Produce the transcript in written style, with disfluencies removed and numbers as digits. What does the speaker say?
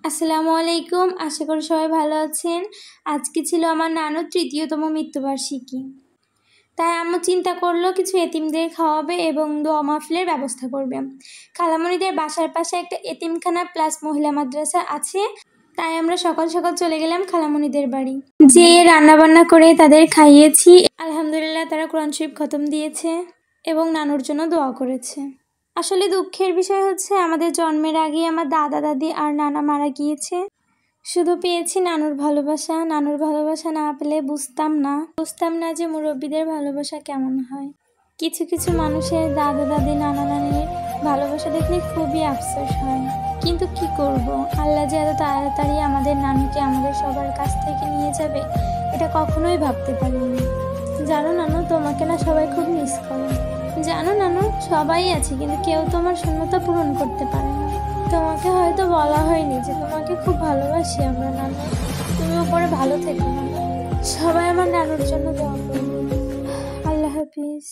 আসসালামু আলাইকুম। আশা করি সবাই ভালো আছেন। আজকে ছিল আমার নানুর ৩য় তম মৃত্যুবার্ষিকী। তাই আম্মু চিন্তা করলো কিছু এতিমদের খাওয়াবে এবং দোয়া মাহফিলের ব্যবস্থা করবে। খালামণিদের বাসার পাশে একটা এতিমখানা প্লাস মহিলা মাদ্রাসা আছে। তাই আমরা সকাল সকাল চলে গেলাম খালামণিদের বাড়ি। যেয়ে রান্নাবান্না করে তাদের খাইয়েছি। আলহামদুলিল্লাহ তারা কোরআন শরীফ খতম দিয়েছে এবং নানুর জন্য দোয়া করেছে। আসলে দুঃখের বিষয় হচ্ছে আমাদের জন্মের আগে আমার দাদা দাদি আর নানা মারা গিয়েছে। শুধু পেয়েছি নানুর ভালোবাসা। নানুর ভালোবাসা না পেলে বুঝতাম না যে মুরব্বীদের ভালোবাসা কেমন হয়। কিছু কিছু মানুষের দাদা দাদি নানা নানির ভালোবাসা দেখলে খুবই আফসোস হয়, কিন্তু কি করব, আল্লাহ যে এত তাড়াতাড়ি আমাদের নানুকে আমাদের সবার কাছ থেকে নিয়ে যাবে এটা কখনোই ভাবতে পারিনি। জানো নানু, তোমাকে না সবাই খুব মিস করে। জানো নানু, সবাই আছে কিন্তু কেউ তোমার শূন্যতা পূরণ করতে পারে না। তোমাকে হয়তো বলা হয়নি যে তোমাকে খুব ভালোবাসি আমরা নানু। তুমি উপরে ভালো থেকো নানু। সবাই আমার নানুর জন্য দোয়া করবে। আল্লাহ হাফিজ।